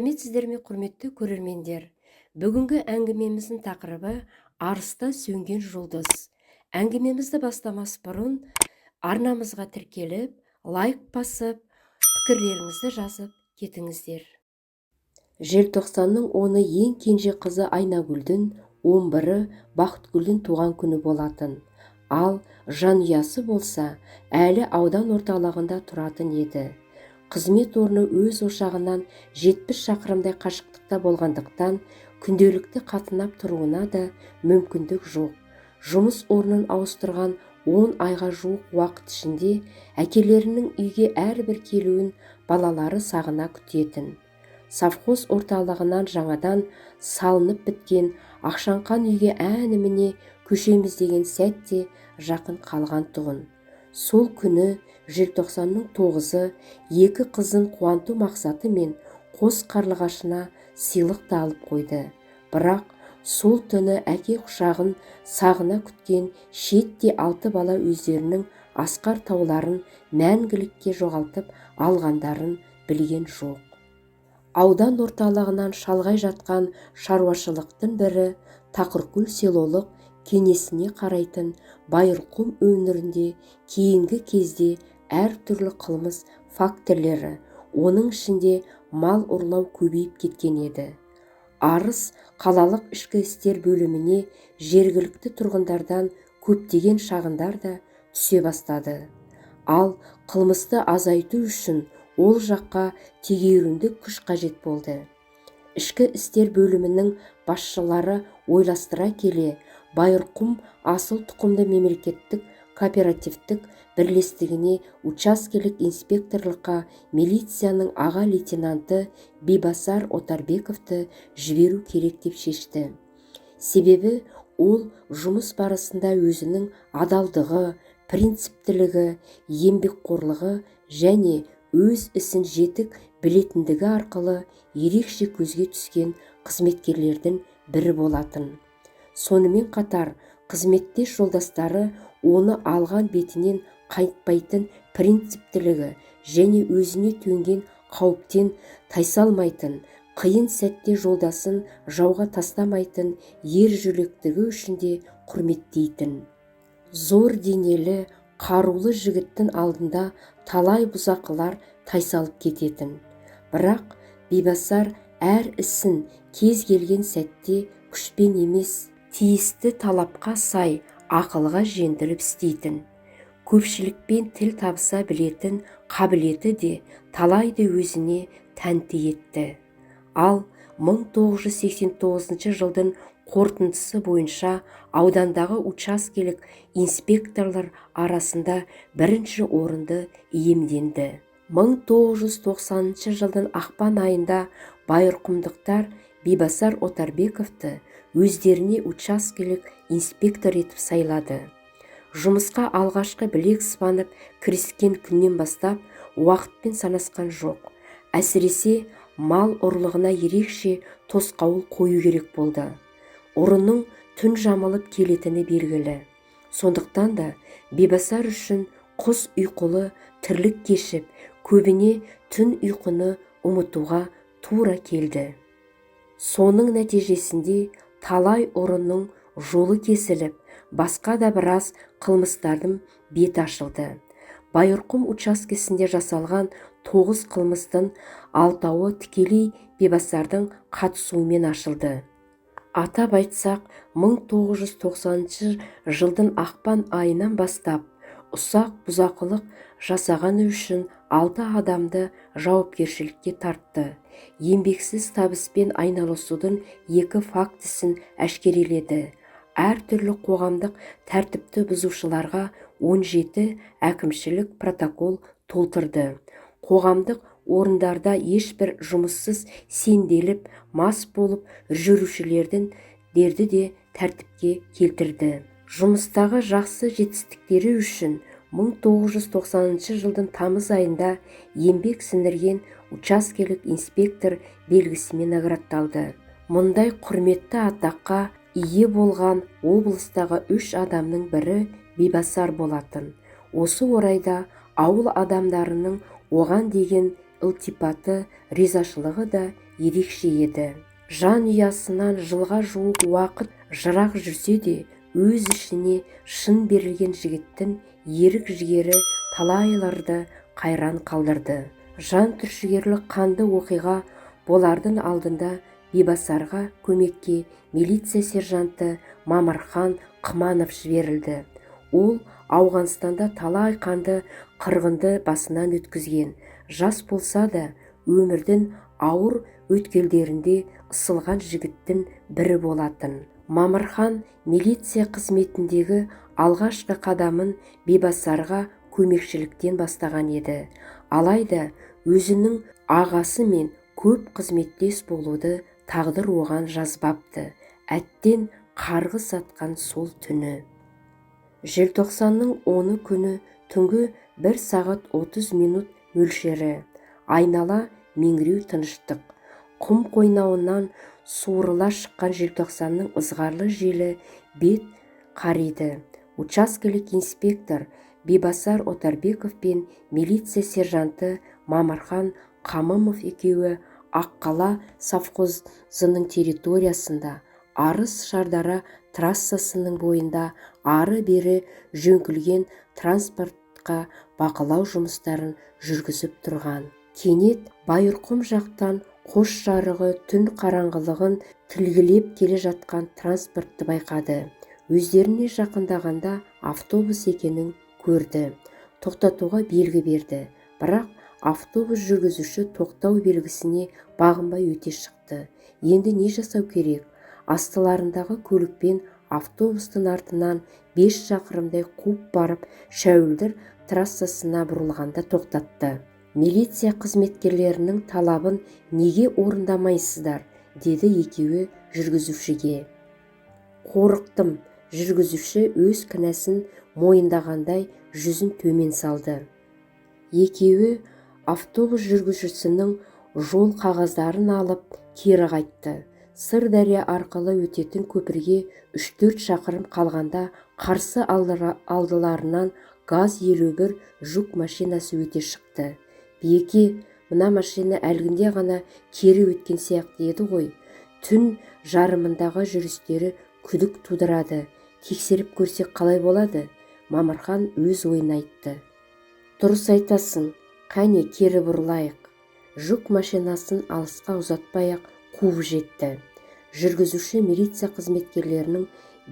Сіздер ме, құрметті көрермендер? Бүгінгі әңгімеміздің тақырыбы арыста сөнген жұлдыз. Әңгімемізді бастамас бұрын арнамызға тіркеліп, лайк басып, пікірлеріңізді жазып кетіңіздер. Желтоқсанның 10-ы ең кенже қызы Айнагүлдің, 11-і Бақытгүлдің туған күні болатын. Ал жанұясы болса, әлі аудан орталығында тұратын еді. Қызмет орны өз ошағынан 70 шақырымдай қашықтықта болғандықтан, күнделікті қатынап тұруына да мүмкіндік жоқ. Жұмыс орнын ауыстырған 10 айға жуық уақыт ішінде әкелерінің үйге әрбір келуін балалары сағына күтетін. Совхоз орталығынан жаңадан салынып біткен Ақшаңқан үйге әні-міне көшеміз деген сәтте жақын қалған тұғын. Сол күні желтоқсанның 9-ы екі қызын қуанту мақсаты мен қос қарлығашына сыйлық та алып қойды. Бірақ сол түні әке құшағын сағына күткен шетте 6 бала өздерінің асқар тауларын мәңгілікке жоғалтып алғандарын білген жоқ. Аудан орталығынан шалғай жатқан шаруашылықтың бірі Тақыркөл селолық кеңесіне қарайтын Байырқұм өңірінде кейінгі кезде әртүрлі қылмыс фактілері, оның ішінде мал ұрлау көбейіп кеткен еді. Арыс қалалық ішкі істер бөліміне жергілікті тұрғындардан көптеген шағымдар да түсе бастады. Ал қылмысты азайту үшін ол жаққа тегеуріндік күш қажет болды. Ішкі істер бөлімінің басшылары ойластыра келе, Байырқұм асыл тұқымды мемлекеттік кооперативтік бірлестігіне учаскелік инспекторлыққа милицияның аға лейтенанты Бибасар Отарбековті жіберу керек деп шешті. Себебі ол жұмыс барысында өзінің адалдығы, принциптілігі, еңбекқорлығы және өз ісін жетік білетіндігі арқылы ерекше көзге түскен қызметкерлердің бірі болатын. Сонымен қатар қызметтес жолдастары оны алған бетінен қайтпайтын принциптілігі және өзіне төнген қауіптен тайсалмайтын, қиын сәтте жолдасын жауға тастамайтын ер жүректігі үшін де құрметтейтін. Зор денелі, қарулы жігіттің алдында талай бұзақылар тайсалып кететін. Бірақ Бибасар әр ісін кез келген сәтте күшпен емес, тиісті талапқа сай ақылға жеңдіріп істейтін. Көпшілікпен тіл табыса білетін қабілеті де талайды өзіне тәнті етті. Ал 1989 жылдың қорытындысы бойынша аудандағы учаскелік инспекторлар арасында бірінші орынды иемденді. 1990 жылдың ақпан айында байырқұмдықтар Бибасар Отарбековті өздеріне учаскелік инспектор етіп сайлады. Жұмысқа алғашқы білек сыбанып кіріскен күннен бастап уақытпен санасқан жоқ. Әсіресе мал ұрлығына ерекше тосқауыл қою керек болды. Ұрының түн жамылып келетіні белгілі. Сондықтан да Бибасар үшін құс ұйқылы тірлік кешіп, көбіне түн ұйқыны ұмытуға тура келді. Соның нәтижесінде талай ұрының жолы кесіліп, басқа да біраз қылмыстардың бет ашылды. Байырқұм учаскесінде жасалған 9 қылмыстың 6-ы тікелей Бибасардың қатысуымен ашылды. Атап айтсақ, 1990 жылдың ақпан айынан бастап ұсақ бұзақылық жасағаны үшін 6 адамды жауапкершілікке тартты. Еңбексіз табыспен айналысудың 2 фактісін әшкереледі. Әртүрлі қоғамдық тәртіпті бұзушыларға 17 әкімшілік протокол толтырды. Қоғамдық орындарда ешбір жұмыссыз сенделіп, мас болып жүрушілердің дерді де тәртіпке келтірді. Жұмыстағы жақсы жетістіктері үшін 1990 жылдың тамыз айында еңбек сіңірген учаскелік инспектор белгісімен наградталды. Мұндай құрметті атаққа ие болған облыстағы 3 адамның бірі Бибасар болатын. Осы орайда ауыл адамдарының оған деген ілтипаты, ризашылығы да ерекше еді. Жан ұясынан жылға жуық уақыт жырақ жүрсе де, өз ішіне шын берілген жігіттің ерік жігері талайларды қайран қалдырды. Жан түршігерлік қанды оқиға болардың алдында Бибасарға көмекке милиция сержанты Мамырхан Қыманов жіберілді. Ол Ауғанстанда талай қанды қырғынды басынан өткізген, жас болса да өмірдің ауыр өткелдерінде ысылған жігіттің бірі болатын. Мамырхан милиция қызметіндегі алғашқы қадамын Бибасарға көмекшіліктен бастаған еді. Алайда өзінің ағасы мен көп қызметтес болуды тағдыр оған жазбапты. Әттен қарғыс атқан сол түні. Желтоқсанның 10 күні түнгі 1 сағат 30 минут мөлшері. Айнала меңіреу тыныштық. Құм қойнауынан суырыла шыққан желтоқсанның ызғарлы желі бет қариды. Учаскелік инспектор Бибасар Отарбеков пен милиция сержанты Мамырхан Қамымов екеуі Аққала совхозының территориясында Арыс Шардара трассасының бойында ары-бері жөңкілген транспортқа бақылау жұмыстарын жүргізіп тұрған. Кенет Байырқұм жақтан қос жарығы түн қараңғылығын тілгілеп келе жатқан транспортты байқады. Өздеріне жақындағанда автобус екенін көрді. Тоқтатуға белгі берді. Бірақ автобус жүргізуші тоқтау белгісіне бағынбай өте шықты. Енді не жасау керек? Астыларындағы көлікпен автобустың артынан 5 шақырымдай қуып барып, Шәуілдір трассасына бұрылғанда тоқтатты. Милиция қызметкерлерінің талабын неге орындамайсыздар? Деді екеуі жүргізушіге. Қорықтым. Жүргізуші өз кінәсін мойындағандай жүзін төмен салды. Екеуі автобус жүргізушісінің жол қағаздарын алып кері қайтты. Сырдария арқылы өтетін көпірге 3-4 шақырым қалғанда қарсы алдыларынан ГАЗ-51 жүк машинасы өте шықты. Беке, мына машина әлгінде ғана кері өткен сияқты еді ғой. Түн жарымындағы жүрістері күдік тудырады. Тексеріп көрсек қалай болады? Мамырхан өз ойын айтты. Дұрыс айтасың, қане кері бұрылайық. Жүк машинасын алысқа ұзатпай-ақ қуып жетті. Жүргізуші милиция қызметкерлерінің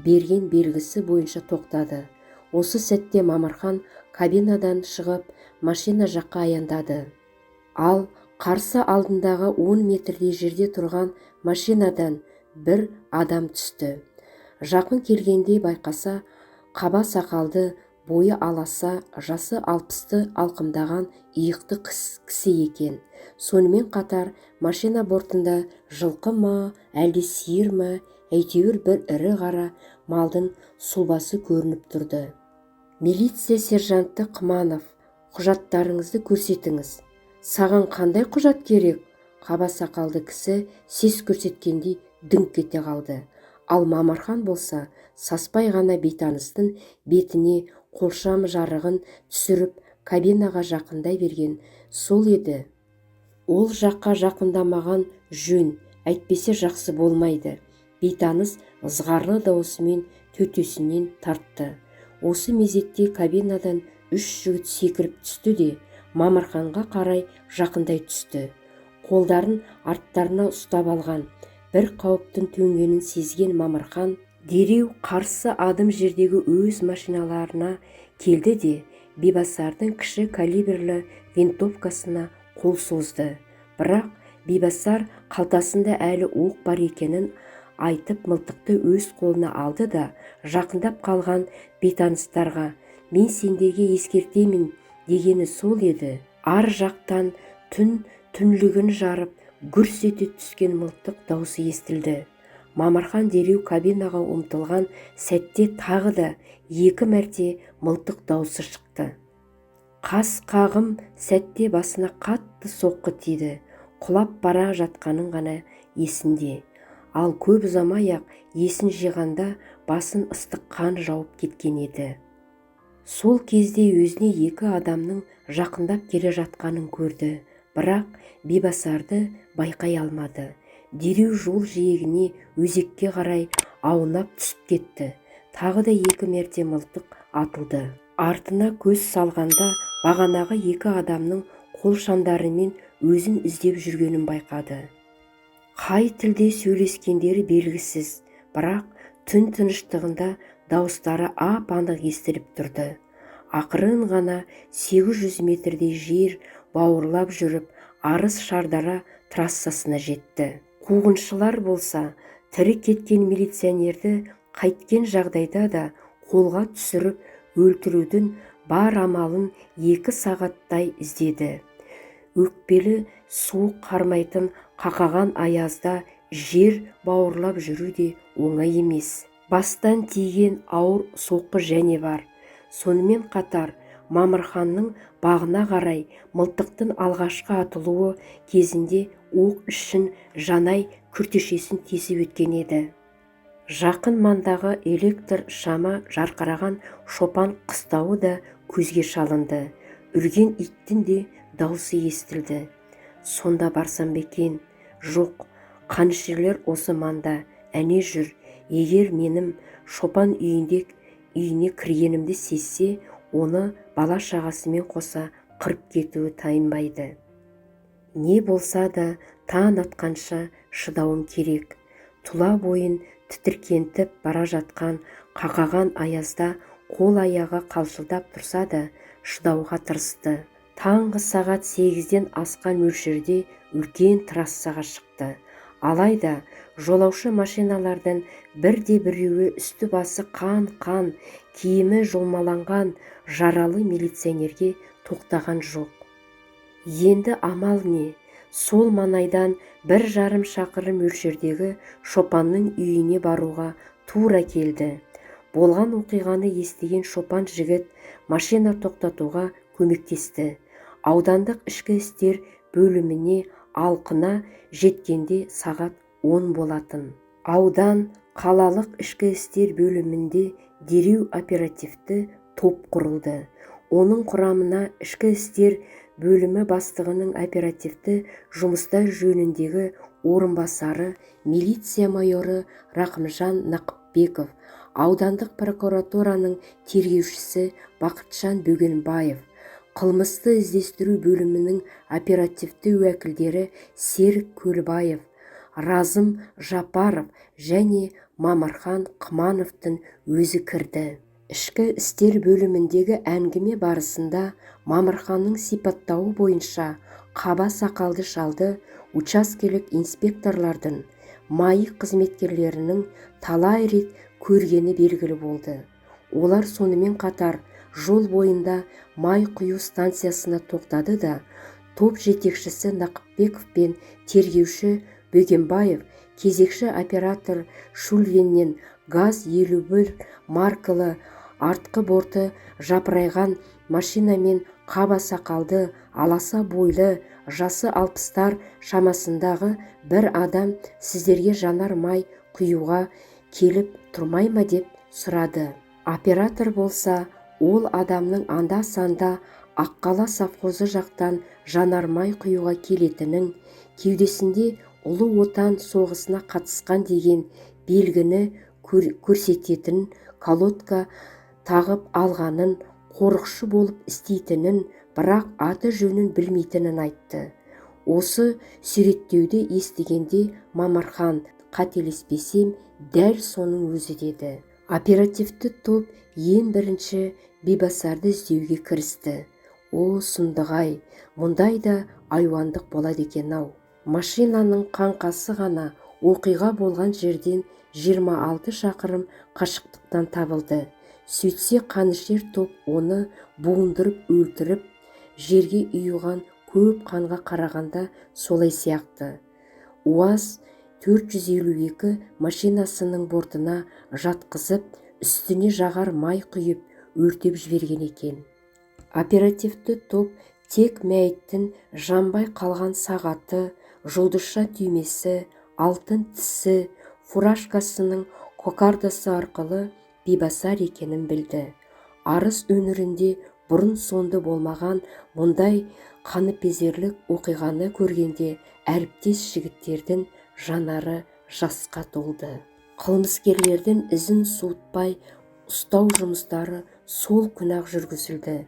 берген белгісі бойынша тоқтады. Осы сәтте Мамырхан кабинадан шығып, машина жаққа аяндады. Ал қарсы алдындағы 10 метрдей жерде тұрған машинадан бір адам түсті. Жақын келгенде байқаса, қаба сақалды, бойы аласа, жасы 60-ты алқымдаған иықты кісі екен. Сонымен қатар машина бортында жылқы ма, әлде сиыр ма, әйтеуір бір ірі қара малдың сұлбасы көрініп тұрды. Милиция сержанты Қыманов, құжаттарыңызды көрсетіңіз. Саған қандай құжат керек? Қаба сақалды кісі сес көрсеткендей дүңк кете қалды. Ал Мамырхан болса, саспай ғана бейтаныстың бетіне қолшам жарығын түсіріп, кабинаға жақындай берген сол еді. Ол жаққа жақындамаған жөн, әйтпесе жақсы болмайды. Бейтаныс ызғарлы даусымен төтесінен тартты. Осы мезетте кабинадан 3 жігіт секіріп түсті де Мамырханға қарай жақындай түсті. Қолдарын арттарына ұстап алған. Бір қауіптің төнгенін сезген Мамырхан дереу қарсы адым жердегі өз машиналарына келді де Бибасардың кіші калибрлі винтовкасына қол созды. Бірақ Бибасар қалтасында әлі оқ бар екенін айтып мылтықты өз қолына алды да жақындап қалған бейтаныстарға мен сендерге ескертемін дегені сол еді. Ар жақтан түнлігін жарып гүрс ете түскен мылтық даусы естілді. Мамырхан дереу кабинаға ұмтылған сәтте тағы да 2 мәрте мылтық даусы шықты. Қас қағым сәтте басына қатты соққы тиді. Құлап бара жатқанын ғана есінде. Ал көп ұзамай-ақ есін жиғанда басын ыстық қан жауып кеткен еді. Сол кезде өзіне 2 адамның жақындап келе жатқанын көрді. бірақ Бибасарды байқай алмады. Дереу жол жиегіне өзекке қарай аунап түсіп кетті. Тағы да 2 мәрте мылтық атылды. Артына көз салғанда бағанағы 2 адамның қол шамдарымен өзін іздеп жүргенін байқады. Қай тілде сөйлескендері белгісіз, бірақ түн тыныштығында дауыстары ап-анық естіліп тұрды. Ақырын ғана 800 метрдей жер бауырлап жүріп, Арыс Шардара трассасына жетті. Қуғыншылар болса, тірі кеткен милиционерді қайткен жағдайда да қолға түсіріп өлтірудің бар амалын 2 сағаттай іздеді. Өкпелі суық қармайтын қақаған аязда жер бауырлап жүру де оңай емес. Бастан тиген ауыр соққы және бар. Сонымен қатар Мамырханның бағына қарай мылтықтың алғашқы атылуы кезінде оқ үшін жанай күртешесін тесіп өткен еді. Жақын маңдағы электр шама жарқыраған Шопан қыстауы да көзге шалынды. Үрген иттің де даусы естілді. Сонда барсам бекен? Жоқ, қанішерлер осы манда, әне жүр. Егер менің Шопан үйіне кіргенімді сезсе, оны бала шағасымен қоса қырып кетуі тайынбайды. Не болса да таң атқанша шыдауым керек. Тұла бойын тітіркентіп бара жатқан қақаған аязда қол аяғы қалшылдап тұрса да шыдауға тырысты. Таңғы сағат 8-ден асқан мөлшерде үлкен трассаға шықты. Алайда жолаушы машиналардың бірде-біреуі үсті басы қан-қан, киімі жұлмаланған жаралы милиционерге тоқтаған жоқ. Енді амал не? Сол маңайдан 1,5 шақырым мөлшердегі Шопанның үйіне баруға тура келді. Болған оқиғаны естіген Шопан жігіт машина тоқтатуға көмектесті. Аудандық ішкі істер бөліміне алқына жеткенде сағат 10 болатын. Аудан қалалық ішкі істер бөлімінде дереу оперативті топ құрылды. Оның құрамына ішкі істер бөлімі бастығының оперативті жұмыстар жөніндегі орынбасары милиция майоры Рақымжан Нақыпбеков, аудандық прокуратураның тергеушісі Бақытжан Бөгенбаев, қылмысты іздестіру бөлімінің оперативті уәкілдері Серік Көлбаев, Разым Жапаров және Мамырхан Қымановтың өзі кірді. Ішкі істер бөліміндегі әңгіме барысында Мамырханның сипаттауы бойынша қаба сақалды шалды учаскелік инспекторлардың, майы қызметкерлерінің талай рет көргені белгілі болды. Олар сонымен қатар жол бойында май құю станциясына тоқтады да, топ жетекшісі Нақыпбеков пен тергеуші Бөгенбаев кезекші оператор Шульвиннен газ 51 маркалы артқы борты жапырайған машинамен қаба сақалды, аласа бойлы, жасы 60-тар шамасындағы бір адам сіздерге жанар май құюға келіп тұрмай ма деп сұрады. Оператор болса, ол адамның анда-санда Аққала совхозы жақтан жанармай құюға келетінін, кеудесінде ұлы отан соғысына қатысқан деген белгіні көрсететін колодка тағып алғанын, қорықшы болып істейтінін, бірақ аты жөнін білмейтінін айтты. Осы суреттеуді естігенде Мамырхан, қателеспесем, дәл соның өзі деді. Оперативті топ ең бірінші Бибасарды іздеуге кірісті. О, сұмдық-ай, мұндай да айуандық болады екен-ау. Машинаның қаңқасы ғана оқиға болған жерден 26 шақырым қашықтықтан табылды. Сөйтсе қанішер топ оны буындырып өлтіріп, жерге үйіған көп қанға қарағанда солай сияқты. УАЗ 452 машинасының бортына жатқызып, үстіне жағар май құйып өртеп жіберген екен. Оперативті топ тек мәйіттің жанбай қалған сағаты, жұлдызша түймесі, алтын тісі, фуражкасының кокардасы арқылы Бибасар екенін білді. Арыс өңірінде бұрын соңды болмаған мұндай қаныпезерлік оқиғаны көргенде әріптес жігіттердің жанары жасқа толды. Қылмыскерлердің ізін суытпай ұстау жұмыстары сол күні-ақ жүргізілді.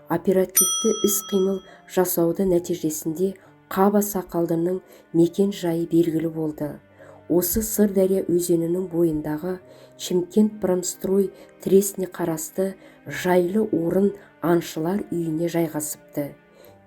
Оперативті іс-қимыл жасауды нәтижесінде Қаба Сақалдының мекен жайы белгілі болды. Осы Сырдария өзенінің бойындағы Шымкент-Промстрой тресіне қарасты жайлы орын аңшылар үйіне жайғасыпты.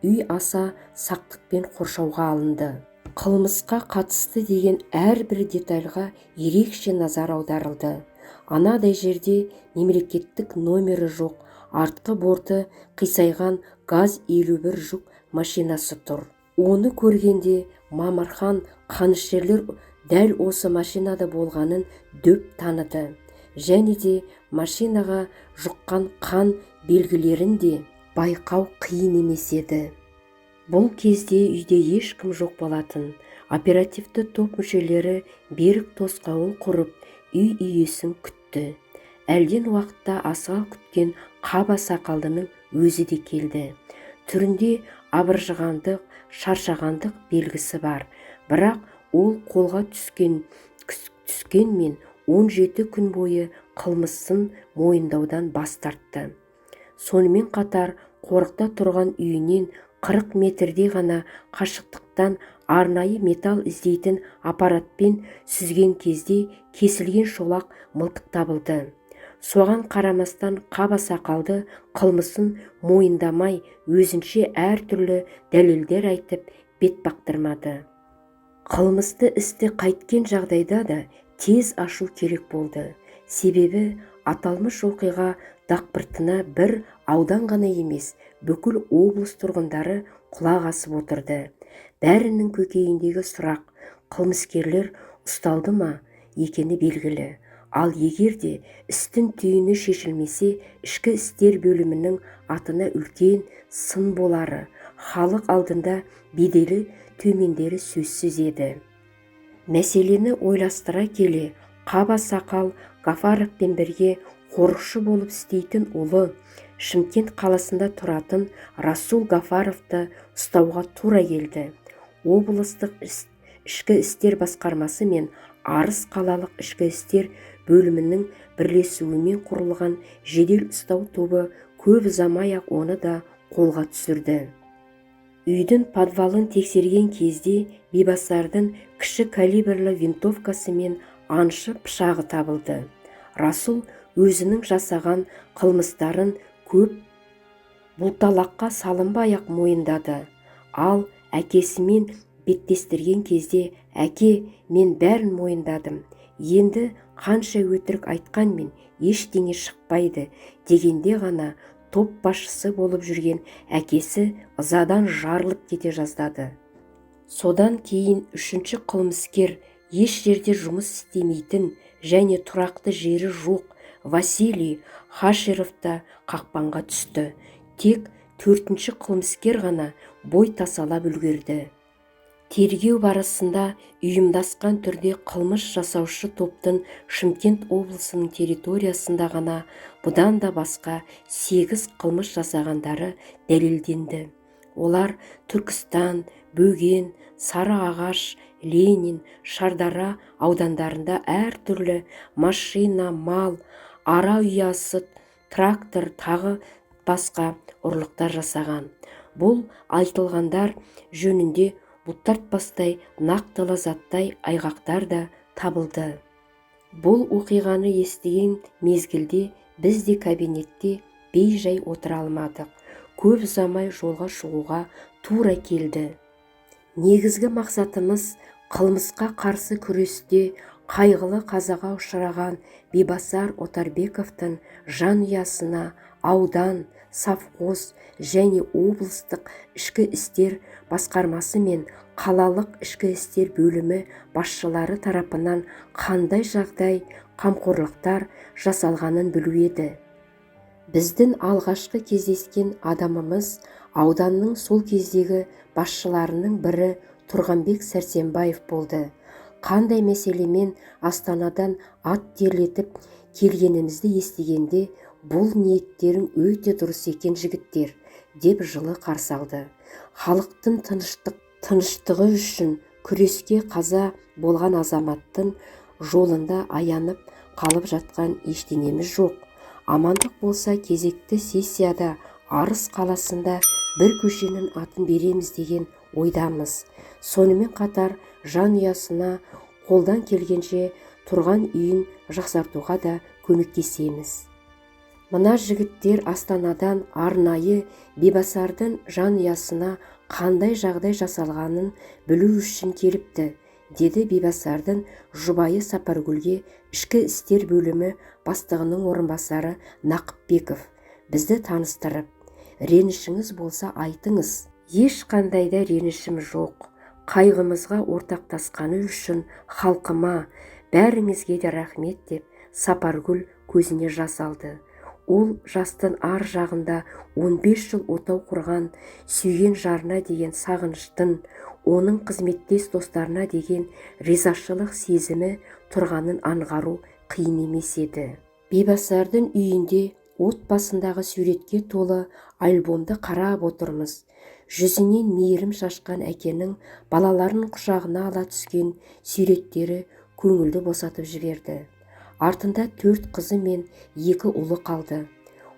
Үй аса сақтықпен қоршауға алынды. Қылмысқа қатысты деген әрбір детальға ерекше назар аударылды. Анадай жерде мемлекеттік номері жоқ, артқы борты қисайған ГАЗ-51 жүк машинасы тұр. Оны көргенде Мамырхан қанішерлер дәл осы машинада болғанын дөп таныды. Және де машинаға жұққан қан белгілерін де байқау қиын емес еді. Бұл кезде үйде ешкім жоқ болатын. Оперативті топ мүшелері берік тосқауыл құрып, үй иесін күтті. Әлден уақытта асыға күткен Қаба Сақалдының өзі де келді. Түрінде абыржығандық, шаршағандық белгісі бар. Бірақ ол қолға түскенмен 17 күн бойы қылмысын мойындаудан бас тартты. Сонымен қатар қорықта тұрған үйінен 40 метрде ғана қашықтықтан арнайы металл іздейтін аппаратпен сүзген кезде кесілген шолақ мылтық табылды. Соған қарамастан Қаба Сақалды қылмысын мойындамай өзінше әртүрлі дәлелдер айтып бет бақтырмады. Қылмысты істі қайткен жағдайда да тез ашу керек болды. Себебі аталмыш оқиға дақпыртына бір аудан ғана емес, бүкіл облыс тұрғындары құлақ асып отырды. Бәрінің көкейіндегі сұрақ: қылмыскерлер ұсталды ма екені белгілі. Ал егер де істің түйіні шешілмесе, ішкі істер бөлімінің атына үлкен сын болары, халық алдында беделі төмендері сөзсіз еді. Мәселені ойластыра келе, Қаба Сақал Гафаровпен бірге қорықшы болып істейтін ұлы, Шымкент қаласында тұратын Расул Гафаровты ұстауға тура келді. Облыстық ішкі істер басқармасы мен Арыс қалалық ішкі істер бөлімінің бірлесуімен құрылған жедел ұстау тобы көп ұзамай-ақ оны да қолға түсірді. Үйдің подвалын тексерген кезде Бибасардың кіші калибрлі винтовкасы мен аңшы пышағы табылды. Расул өзінің жасаған қылмыстарын көп бұлталаққа салынбай-ақ мойындады. Ал әкесімен беттестірген кезде: «Әке, мен бәрін мойындадым. Енді қанша өтірік айтқанмен ештеңе шықпайды» дегенде ғана топ басшысы болып жүрген әкесі ызадан жарылып кете жаздады. Содан кейін үшінші қылмыскер, еш жерде жұмыс істемейтін және тұрақты жері жоқ Василий Хашировта қақпанға түсті. Тек төртінші қылмыскер ғана бой тасалап үлгерді. Тергеу барысында ұйымдасқан түрде қылмыс жасаушы топтың Шымкент облысының территориясында ғана бұдан да басқа 8 қылмыс жасағандары дәлелденді. Олар Түркістан, Бөген, Сарыағаш, Ленин, Шардара аудандарында әртүрлі машина, мал, ара ұясы, трактор, тағы басқа ұрлықтар жасаған. Бұл айтылғандар жөнінде бұлтартпастай нақтылы заттай айғақтар да табылды. Бұл оқиғаны естіген мезгілде біз де кабинетте бей-жай отыра алмадық. Көп ұзамай жолға шығуға тура келді. Негізгі мақсатымыз қылмысқа қарсы күресте қайғылы қазаға ұшыраған Бибасар Отарбековтың жанұясына аудан, совхоз және облыстық ішкі істер басқармасы мен қалалық ішкі істер бөлімі басшылары тарапынан қандай жағдай, қамқорлықтар жасалғанын білу еді. Біздің алғашқы кездескен адамымыз ауданның сол кездегі басшыларының бірі Тұрғанбек Сәрсенбаев болды. Қандай мәселемен Астанадан ат терлетіп келгенімізді естігенде бұл ниеттерің өте дұрыс екен жігіттер, деп жылы қарсы алды. Халықтың тыныштығы үшін күреске қаза болған азаматтың жолында аянып қалып жатқан ештеңеміз жоқ. Амандық болса кезекті сессияда Арыс қаласында бір көшенің атын береміз деген ойдамыз. Сонымен қатар жанұясына қолдан келгенше тұрған үйін жақсартуға да көмектесеміз. Мына жігіттер Астанадан арнайы Бибасардың жанұясына қандай жағдай жасалғанын білу үшін келіпті, деді Бибасардың жұбайы Сапаргүлге ішкі істер бөлімі бастығының орынбасары Нақыпбеков бізді таныстырып. Ренішіңіз болса айтыңыз. Ешқандай да ренішім жоқ. Қайғымызға ортақтасқаны үшін халқыма, бәріңізге де рахмет, деп Сапаргүл көзіне жас алды. Ол жастың ар жағында 15 жыл отау құрған, сүйген жарына деген сағыныштың, оның қызметтес достарына деген ризашылық сезімі тұрғанын аңғару қиын емес еді. Бибасардың үйінде отбасындағы суретке толы альбомды қарап отырмыз. Жүзінен мейірім шашқан әкенің балаларын құшағына ала түскен суреттері көңілді босатып жіберді. Артында 4 қызы мен 2 ұлы қалды.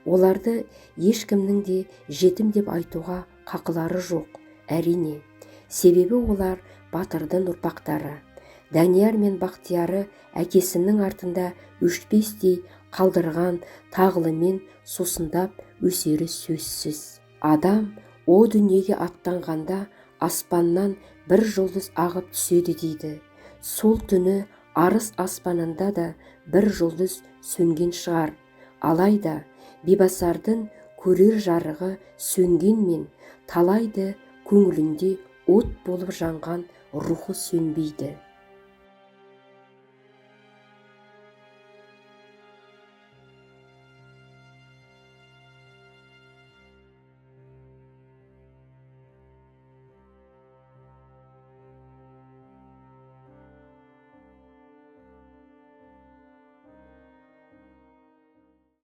Оларды ешкімнің де жетім деп айтуға қақылары жоқ, әрине. Себебі олар батырдың ұрпақтары. Данияр мен Бақтияры әкесінің артында өшпестей қалдырған тағылымен сусындап өсері сөзсіз. Адам о дүниеге аттанғанда аспаннан бір жұлдыз ағып түседі дейді. Сол түні Арыс аспанында да бір жұлдыз сөнген шығар. Алайда Бибасардың көрер жарығы сөнгенмен талайды көңілінде от болып жанған рухы сөнбейді.